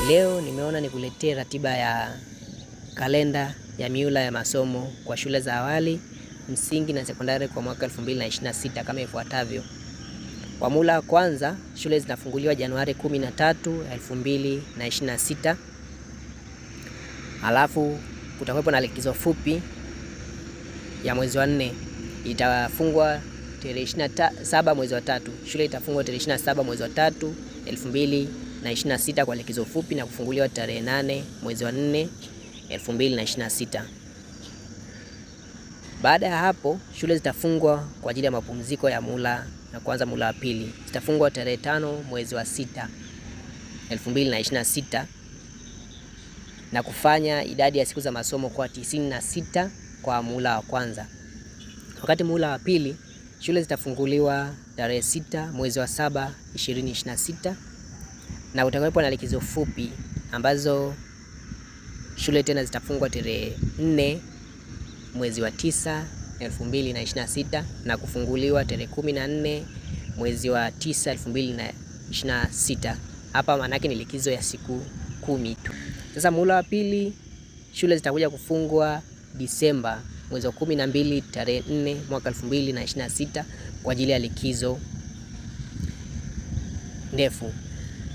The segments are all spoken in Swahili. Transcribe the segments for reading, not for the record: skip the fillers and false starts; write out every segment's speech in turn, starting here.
Leo nimeona nikuletee ratiba ya kalenda ya miula ya masomo kwa shule za awali, msingi na sekondari kwa mwaka 2026 kama ifuatavyo. Kwa mula kwanza, shule zinafunguliwa Januari 13, 2026. Alafu kutakuwepo na likizo fupi ya mwezi wa 4. Itafungwa tarehe 27 mwezi wa 3. Shule itafungwa tarehe 27 mwezi wa 3, 2026 kwa likizo fupi na kufunguliwa tarehe 8 mwezi wa 4, 2026. Baada ya hapo shule zitafungwa kwa ajili ya mapumziko ya mula na kuanza mula wa pili. Zitafungwa tarehe 5 mwezi wa 6, 2026 na kufanya idadi ya siku za masomo kwa 96 kwa mula wa kwanza. Wakati mula wa pili shule zitafunguliwa tarehe 6 mwezi wa 7, 2026 na utakuwepo na likizo fupi ambazo shule tena zitafungwa tarehe 4 mwezi wa 9, 2026 na kufunguliwa tarehe 14 mwezi wa 9, 2026. Hapa manake ni likizo ya siku 10 tu. Sasa muhula wa pili shule zitakuja kufungwa Disemba mwezi wa 12 tarehe 4 mwaka 2026 kwa ajili ya likizo ndefu.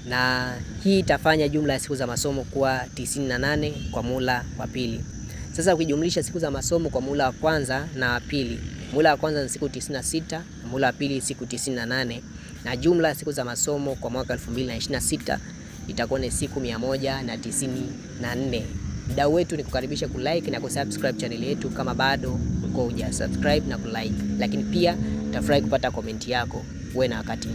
Na hii itafanya jumla ya siku za masomo kuwa 98 kwa muhula wa pili. Sasa ukijumlisha siku za masomo kwa muhula wa kwanza na wa pili, muhula wa kwanza ni siku 96, muhula wa pili siku 98, na jumla siku za masomo kwa mwaka 2026 itakuwa ni siku 194. Mdau wetu ni kukaribisha kulike na kusubscribe channel yetu kama bado uko hujasubscribe na kulike, lakini pia utafurahi kupata komenti yako. Uwe na wakati